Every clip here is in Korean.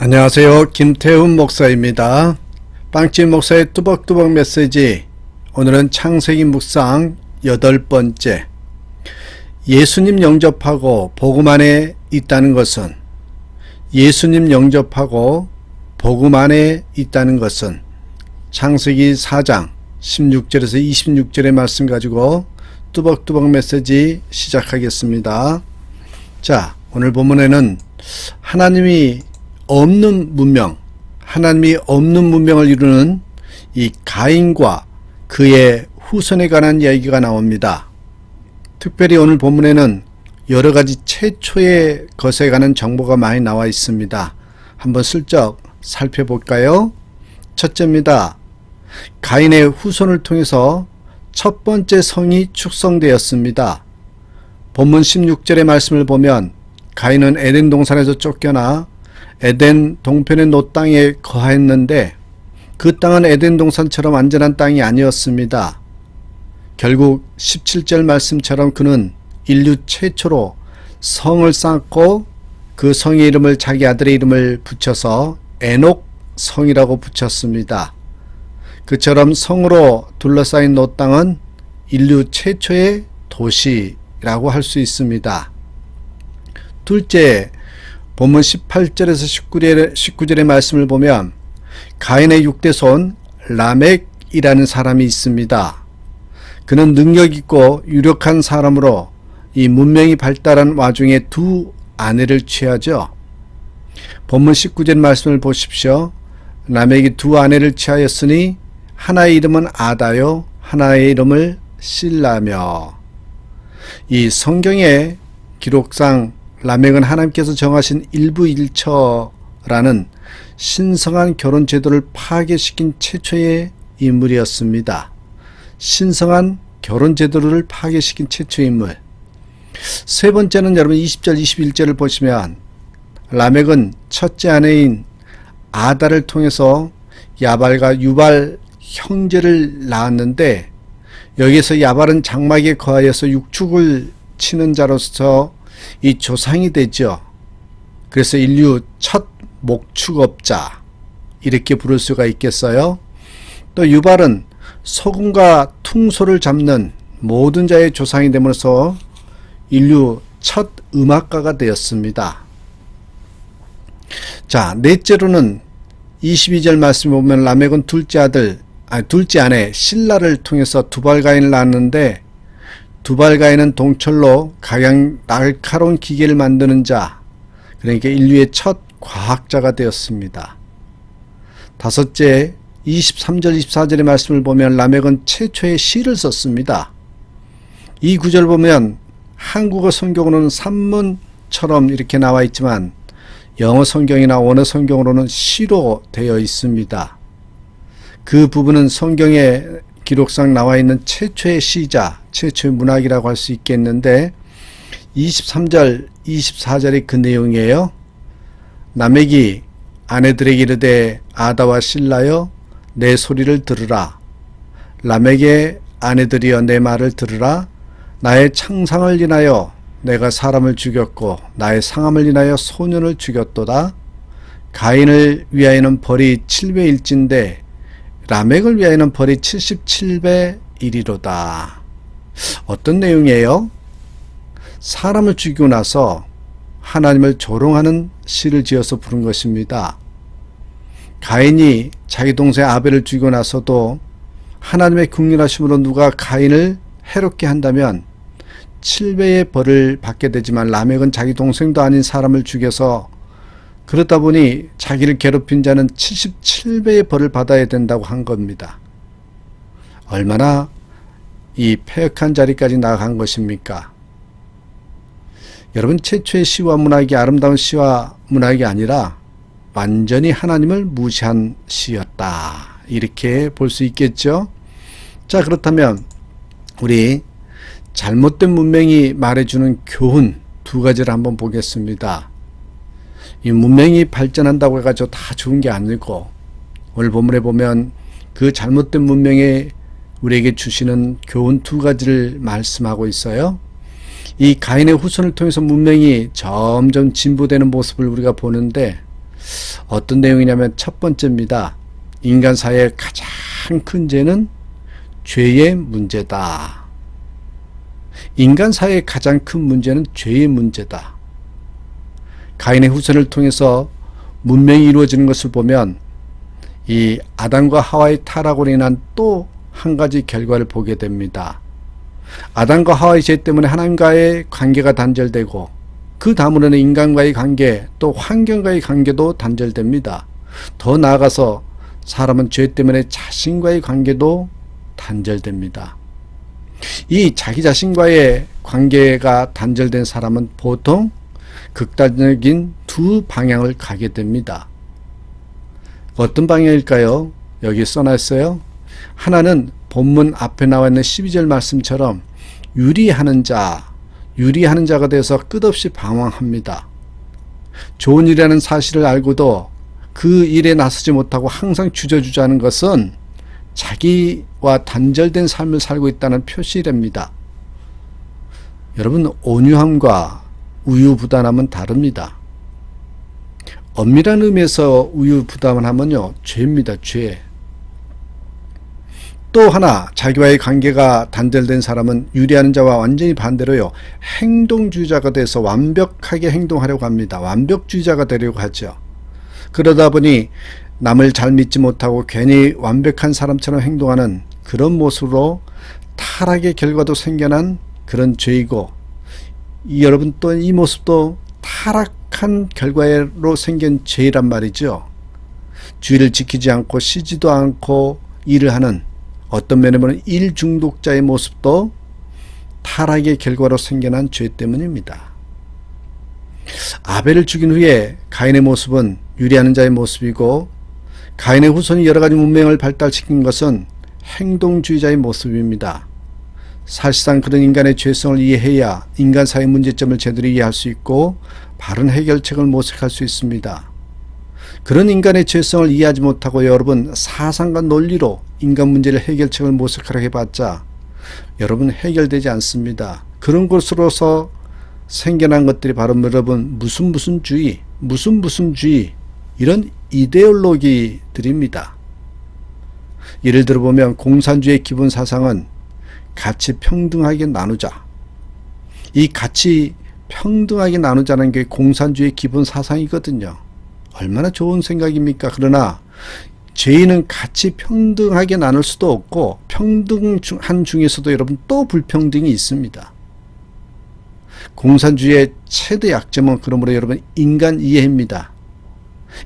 안녕하세요. 김태훈 목사입니다. 빵집 목사의 뚜벅뚜벅 메시지. 오늘은 창세기 묵상 8번째. 예수님 영접하고 복음 안에 있다는 것은 예수님 영접하고 복음 안에 있다는 것은 창세기 4장 16절에서 26절의 말씀 가지고 뚜벅뚜벅 메시지 시작하겠습니다. 자, 오늘 본문에는 하나님이 없는 문명, 하나님이 없는 문명을 이루는 이 가인과 그의 후손에 관한 이야기가 나옵니다. 특별히 오늘 본문에는 여러 가지 최초의 것에 관한 정보가 많이 나와 있습니다. 한번 슬쩍 살펴볼까요? 첫째입니다. 가인의 후손을 통해서 첫 번째 성이 축성되었습니다. 본문 16절의 말씀을 보면 가인은 에덴 동산에서 쫓겨나 에덴 동편의 노 땅에 거하였는데 그 땅은 에덴 동산처럼 안전한 땅이 아니었습니다. 결국 17절 말씀처럼 그는 인류 최초로 성을 쌓고 그 성의 이름을 자기 아들의 이름을 붙여서 에녹 성이라고 붙였습니다. 그처럼 성으로 둘러싸인 노 땅은 인류 최초의 도시라고 할 수 있습니다. 둘째, 본문 18절에서 19절의 말씀을 보면 가인의 6대손 라멕이라는 사람이 있습니다. 그는 능력있고 유력한 사람으로 이 문명이 발달한 와중에 두 아내를 취하죠. 본문 19절 말씀을 보십시오. 라멕이 두 아내를 취하였으니 하나의 이름은 아다요 하나의 이름을 실라며. 이 성경의 기록상 라멕은 하나님께서 정하신 일부일처라는 신성한 결혼 제도를 파괴시킨 최초의 인물이었습니다. 신성한 결혼 제도를 파괴시킨 최초의 인물. 세 번째는 여러분 20절 21절을 보시면 라멕은 첫째 아내인 아다를 통해서 야발과 유발 형제를 낳았는데 여기서 야발은 장막에 거하여서 육축을 치는 자로서 이 조상이 되죠. 그래서 인류 첫 목축업자 이렇게 부를 수가 있겠어요. 또 유발은 소금과 퉁소를 잡는 모든 자의 조상이 되면서 인류 첫 음악가가 되었습니다. 자, 넷째로는 22절 말씀을 보면 라멕은 둘째 아내 실라를 통해서 두발가인을 낳았는데 두발가인은 동철로 각양 날카로운 기계를 만드는 자, 그러니까 인류의 첫 과학자가 되었습니다. 다섯째, 23절 24절의 말씀을 보면 라멕은 최초의 시를 썼습니다. 이 구절 보면 한국어 성경으로는 산문처럼 이렇게 나와 있지만 영어 성경이나 원어 성경으로는 시로 되어 있습니다. 그 부분은 성경에 기록상 나와 있는 최초의 시자, 최초의 문학이라고 할 수 있겠는데 23절, 24절의 그 내용이에요. 라멕이 아내들에게 이르되 아다와 실라여 내 소리를 들으라. 라멕의 아내들이여 내 말을 들으라. 나의 창상을 인하여 내가 사람을 죽였고 나의 상함을 인하여 소년을 죽였도다. 가인을 위하여는 벌이 7배일진데 라멕을 위하여는 벌이 77배 일이로다. 어떤 내용이에요? 사람을 죽이고 나서 하나님을 조롱하는 시를 지어서 부른 것입니다. 가인이 자기 동생 아벨을 죽이고 나서도 하나님의 긍휼하심으로 누가 가인을 해롭게 한다면 7배의 벌을 받게 되지만 라멕은 자기 동생도 아닌 사람을 죽여서 그러다 보니 자기를 괴롭힌 자는 77배의 벌을 받아야 된다고 한 겁니다. 얼마나 이 폐역한 자리까지 나아간 것입니까? 여러분, 최초의 시와 문학이 아름다운 시와 문학이 아니라 완전히 하나님을 무시한 시였다. 이렇게 볼 수 있겠죠? 자, 그렇다면 우리 잘못된 문명이 말해주는 교훈 두 가지를 한번 보겠습니다. 이 문명이 발전한다고 해가지고 다 좋은 게 아니고 오늘 본문에 보면 그 잘못된 문명에 우리에게 주시는 교훈 두 가지를 말씀하고 있어요. 이 가인의 후손을 통해서 문명이 점점 진보되는 모습을 우리가 보는데 어떤 내용이냐면 첫 번째입니다. 인간 사회의 가장 큰 죄는 죄의 문제다. 인간 사회의 가장 큰 문제는 죄의 문제다. 가인의 후손을 통해서 문명이 이루어지는 것을 보면 이 아담과 하와의 타락으로 인한 또 한 가지 결과를 보게 됩니다. 아담과 하와의 죄 때문에 하나님과의 관계가 단절되고 그 다음으로는 인간과의 관계 또 환경과의 관계도 단절됩니다. 더 나아가서 사람은 죄 때문에 자신과의 관계도 단절됩니다. 이 자기 자신과의 관계가 단절된 사람은 보통 극단적인 두 방향을 가게 됩니다. 어떤 방향일까요? 여기 써놨어요. 하나는 본문 앞에 나와 있는 12절 말씀처럼 유리하는 자가 돼서 끝없이 방황합니다. 좋은 일이라는 사실을 알고도 그 일에 나서지 못하고 항상 주저주저하는 것은 자기와 단절된 삶을 살고 있다는 표시랍니다. 여러분, 온유함과 우유부단함은 다릅니다. 엄밀한 의미에서 우유부단함은요, 죄입니다. 죄. 또 하나, 자기와의 관계가 단절된 사람은 유리하는 자와 완전히 반대로요, 행동주의자가 돼서 완벽하게 행동하려고 합니다. 완벽주의자가 되려고 하죠. 그러다 보니 남을 잘 믿지 못하고 괜히 완벽한 사람처럼 행동하는 그런 모습으로 타락의 결과도 생겨난 그런 죄이고, 여러분 또 이 모습도 타락한 결과로 생긴 죄란 말이죠. 주의를 지키지 않고 쉬지도 않고 일을 하는, 어떤 면에 보면 일 중독자의 모습도 타락의 결과로 생겨난 죄 때문입니다. 아벨을 죽인 후에 가인의 모습은 유리하는 자의 모습이고, 가인의 후손이 여러 가지 문명을 발달시킨 것은 행동주의자의 모습입니다. 사실상 그런 인간의 죄성을 이해해야 인간 사회 문제점을 제대로 이해할 수 있고 바른 해결책을 모색할 수 있습니다. 그런 인간의 죄성을 이해하지 못하고 여러분 사상과 논리로 인간 문제를 해결책을 모색하려 해봤자 여러분 해결되지 않습니다. 그런 것으로서 생겨난 것들이 바로 여러분 무슨 주의 이런 이데올로기들입니다. 예를 들어 보면 공산주의의 기본 사상은 같이 평등하게 나누자. 이 같이 평등하게 나누자는 게 공산주의의 기본 사상이거든요. 얼마나 좋은 생각입니까? 그러나 죄인은 같이 평등하게 나눌 수도 없고 평등한 중에서도 여러분 또 불평등이 있습니다. 공산주의의 최대 약점은 그러므로 여러분 인간 이해입니다.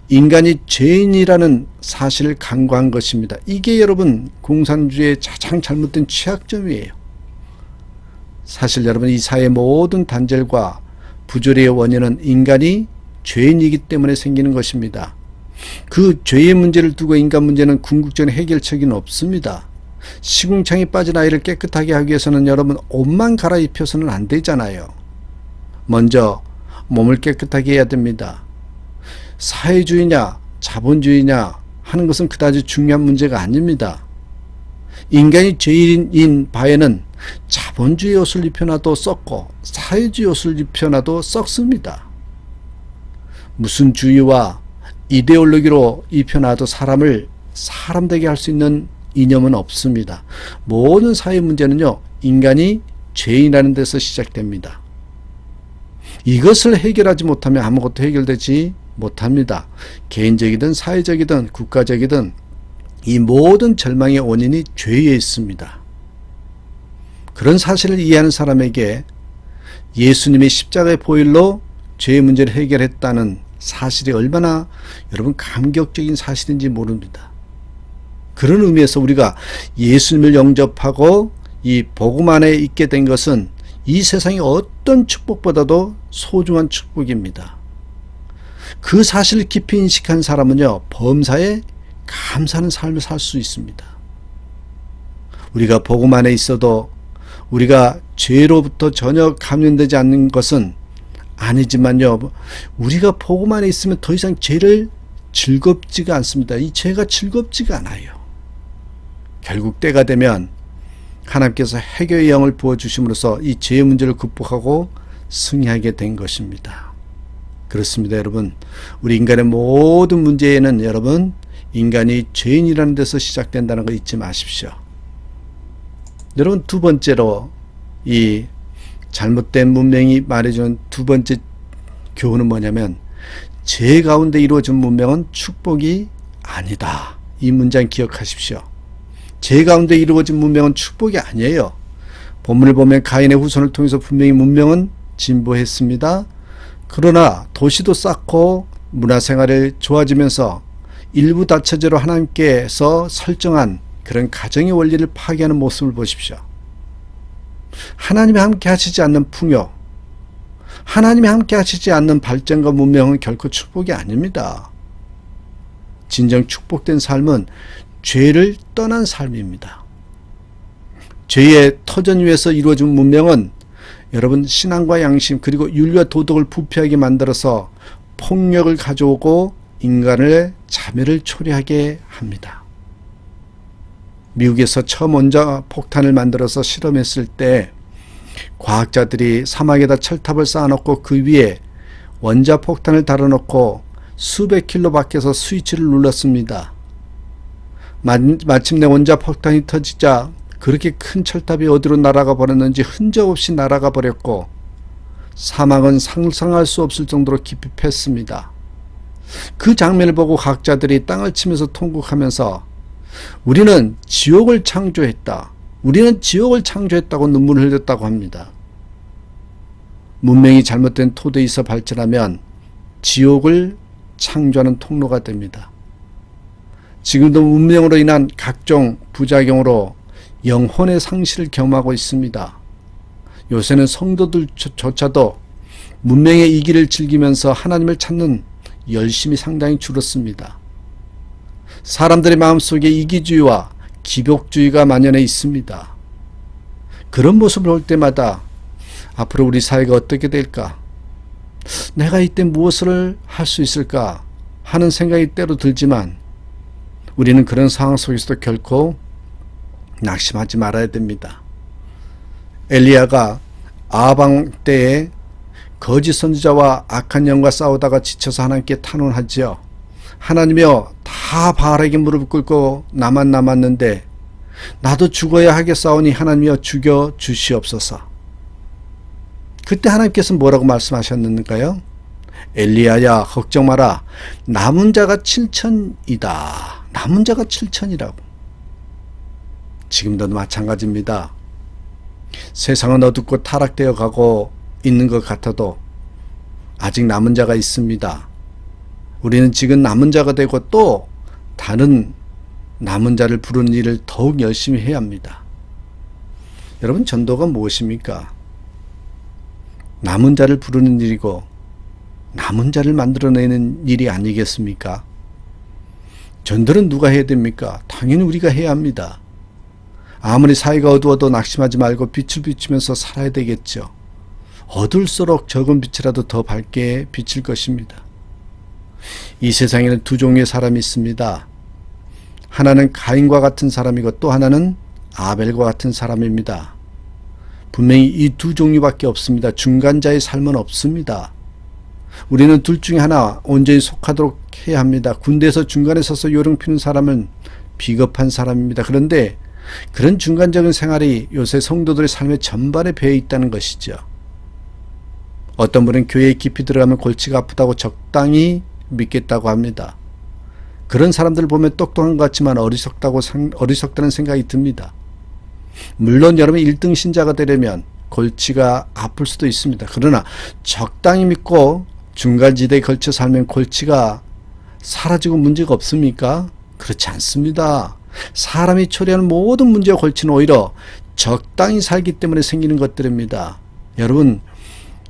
인간이 죄인이라는 사실을 간과한 것입니다. 이게 여러분 공산주의의 가장 잘못된 취약점이에요. 사실 여러분 이 사회의 모든 단절과 부조리의 원인은 인간이 죄인이기 때문에 생기는 것입니다. 그 죄의 문제를 두고 인간 문제는 궁극적인 해결책이 없습니다. 시궁창에 빠진 아이를 깨끗하게 하기 위해서는 여러분 옷만 갈아입혀서는 안 되잖아요. 먼저 몸을 깨끗하게 해야 됩니다. 사회주의냐 자본주의냐 하는 것은 그다지 중요한 문제가 아닙니다. 인간이 죄인인 바에는 자본주의 옷을 입혀놔도 썩고 사회주의 옷을 입혀놔도 썩습니다. 무슨 주의와 이데올로기로 입혀놔도 사람을 사람 되게 할 수 있는 이념은 없습니다. 모든 사회 문제는요 인간이 죄인이라는 데서 시작됩니다. 이것을 해결하지 못하면 아무것도 해결되지 못합니다. 개인적이든 사회적이든 국가적이든 이 모든 절망의 원인이 죄에 있습니다. 그런 사실을 이해하는 사람에게 예수님이 십자가의 보혈로 죄의 문제를 해결했다는 사실이 얼마나 여러분 감격적인 사실인지 모릅니다. 그런 의미에서 우리가 예수님을 영접하고 이 복음 안에 있게 된 것은 이 세상의 어떤 축복보다도 소중한 축복입니다. 그 사실을 깊이 인식한 사람은요 범사에 감사하는 삶을 살 수 있습니다. 우리가 복음 안에 있어도 우리가 죄로부터 전혀 감염되지 않는 것은 아니지만요 우리가 복음 안에 있으면 더 이상 죄를 즐겁지가 않습니다. 이 죄가 즐겁지가 않아요. 결국 때가 되면 하나님께서 해결의 영을 부어주심으로써 이 죄의 문제를 극복하고 승리하게 된 것입니다. 그렇습니다, 여러분. 우리 인간의 모든 문제에는 여러분, 인간이 죄인이라는 데서 시작된다는 거 잊지 마십시오. 여러분, 두 번째로 이 잘못된 문명이 말해주는 두 번째 교훈은 뭐냐면, 죄 가운데 이루어진 문명은 축복이 아니다. 이 문장 기억하십시오. 죄 가운데 이루어진 문명은 축복이 아니에요. 본문을 보면 가인의 후손을 통해서 분명히 문명은 진보했습니다. 그러나 도시도 쌓고 문화생활이 좋아지면서 일부 다처제로 하나님께서 설정한 그런 가정의 원리를 파괴하는 모습을 보십시오. 하나님이 함께 하시지 않는 풍요, 하나님이 함께 하시지 않는 발전과 문명은 결코 축복이 아닙니다. 진정 축복된 삶은 죄를 떠난 삶입니다. 죄의 터전 위에서 이루어진 문명은 여러분, 신앙과 양심 그리고 윤리와 도덕을 부패하게 만들어서 폭력을 가져오고 인간의 자멸을 초래하게 합니다. 미국에서 처음 원자폭탄을 만들어서 실험했을 때 과학자들이 사막에다 철탑을 쌓아놓고 그 위에 원자폭탄을 달아놓고 수백 킬로 밖에서 스위치를 눌렀습니다. 마침내 원자폭탄이 터지자 그렇게 큰 철탑이 어디로 날아가 버렸는지 흔적 없이 날아가 버렸고 사막은 상상할 수 없을 정도로 깊이 팼습니다. 그 장면을 보고 과학자들이 땅을 치면서 통곡하면서 우리는 지옥을 창조했다. 우리는 지옥을 창조했다고 눈물을 흘렸다고 합니다. 문명이 잘못된 토대에서 발전하면 지옥을 창조하는 통로가 됩니다. 지금도 문명으로 인한 각종 부작용으로 영혼의 상실을 경험하고 있습니다. 요새는 성도들조차도 문명의 이기를 즐기면서 하나님을 찾는 열심이 상당히 줄었습니다. 사람들의 마음속에 이기주의와 기복주의가 만연해 있습니다. 그런 모습을 볼 때마다 앞으로 우리 사회가 어떻게 될까? 내가 이때 무엇을 할 수 있을까? 하는 생각이 때로 들지만 우리는 그런 상황 속에서도 결코 낙심하지 말아야 됩니다. 엘리야가 아방 때에 거짓 선지자와 악한 영과 싸우다가 지쳐서 하나님께 탄원하지요. 하나님이여, 다 바알에게 무릎을 꿇고 나만 남았는데 나도 죽어야 하겠사오니 하나님이여 죽여 주시옵소서. 그때 하나님께서 뭐라고 말씀하셨는가요? 엘리야야, 걱정 마라. 남은 자가 7천이다. 남은 자가 7천이라고. 지금도 마찬가지입니다. 세상은 어둡고 타락되어 가고 있는 것 같아도 아직 남은 자가 있습니다. 우리는 지금 남은 자가 되고 또 다른 남은 자를 부르는 일을 더욱 열심히 해야 합니다. 여러분, 전도가 무엇입니까? 남은 자를 부르는 일이고 남은 자를 만들어내는 일이 아니겠습니까? 전도는 누가 해야 됩니까? 당연히 우리가 해야 합니다. 아무리 사이가 어두워도 낙심하지 말고 빛을 비추면서 살아야 되겠죠. 어두울수록 적은 빛이라도 더 밝게 비칠 것입니다. 이 세상에는 두 종류의 사람이 있습니다. 하나는 가인과 같은 사람이고 또 하나는 아벨과 같은 사람입니다. 분명히 이 두 종류밖에 없습니다. 중간자의 삶은 없습니다. 우리는 둘 중에 하나 온전히 속하도록 해야 합니다. 군대에서 중간에 서서 요령 피우는 사람은 비겁한 사람입니다. 그런데 그런 중간적인 생활이 요새 성도들의 삶의 전반에 배어 있다는 것이죠. 어떤 분은 교회에 깊이 들어가면 골치가 아프다고 적당히 믿겠다고 합니다. 그런 사람들을 보면 똑똑한 것 같지만 어리석다는 생각이 듭니다. 물론 여러분이 1등 신자가 되려면 골치가 아플 수도 있습니다. 그러나 적당히 믿고 중간지대에 걸쳐 살면 골치가 사라지고 문제가 없습니까? 그렇지 않습니다. 사람이 초래하는 모든 문제와 골치는 오히려 적당히 살기 때문에 생기는 것들입니다. 여러분,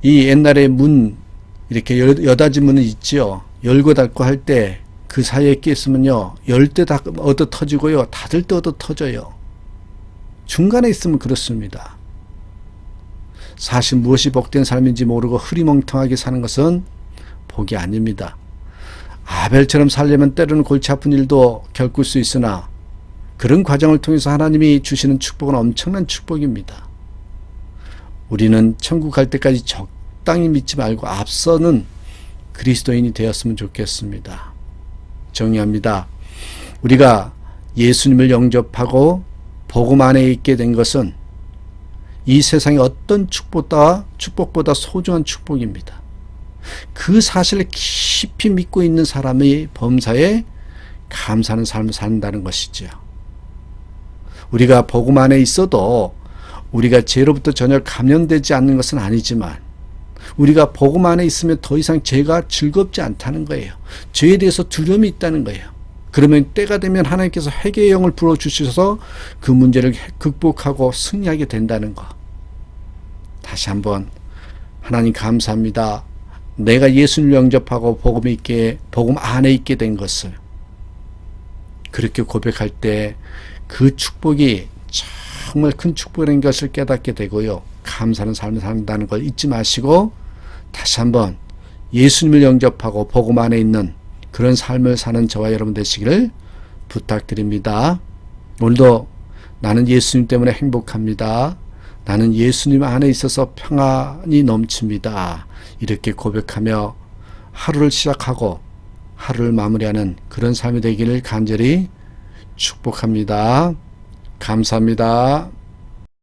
이 옛날에 문, 이렇게 여닫이 문은 있지요. 열고 닫고 할 때 그 사이에 끼 있으면요, 열 때 다 얻어 터지고요, 닫을 때 얻어 터져요. 중간에 있으면 그렇습니다. 사실 무엇이 복된 삶인지 모르고 흐리멍텅하게 사는 것은 복이 아닙니다. 아벨처럼 살려면 때로는 골치 아픈 일도 겪을 수 있으나 그런 과정을 통해서 하나님이 주시는 축복은 엄청난 축복입니다. 우리는 천국 갈 때까지 적당히 믿지 말고 앞서는 그리스도인이 되었으면 좋겠습니다. 정리합니다. 우리가 예수님을 영접하고 복음 안에 있게 된 것은 이 세상의 어떤 축복보다 소중한 축복입니다. 그 사실을 깊이 믿고 있는 사람이 범사에 감사하는 삶을 산다는 것이죠. 우리가 복음 안에 있어도 우리가 죄로부터 전혀 감염되지 않는 것은 아니지만 우리가 복음 안에 있으면 더 이상 죄가 즐겁지 않다는 거예요. 죄에 대해서 두려움이 있다는 거예요. 그러면 때가 되면 하나님께서 회개의 영을 불어주셔서 그 문제를 극복하고 승리하게 된다는 거. 다시 한번 하나님 감사합니다. 내가 예수님을 영접하고 복음 안에 있게 된 것을 그렇게 고백할 때 그 축복이 정말 큰 축복인 것을 깨닫게 되고요. 감사하는 삶을 산다는 걸 잊지 마시고 다시 한번 예수님을 영접하고 복음 안에 있는 그런 삶을 사는 저와 여러분 되시기를 부탁드립니다. 오늘도 나는 예수님 때문에 행복합니다. 나는 예수님 안에 있어서 평안이 넘칩니다. 이렇게 고백하며 하루를 시작하고 하루를 마무리하는 그런 삶이 되기를 간절히 축복합니다. 감사합니다.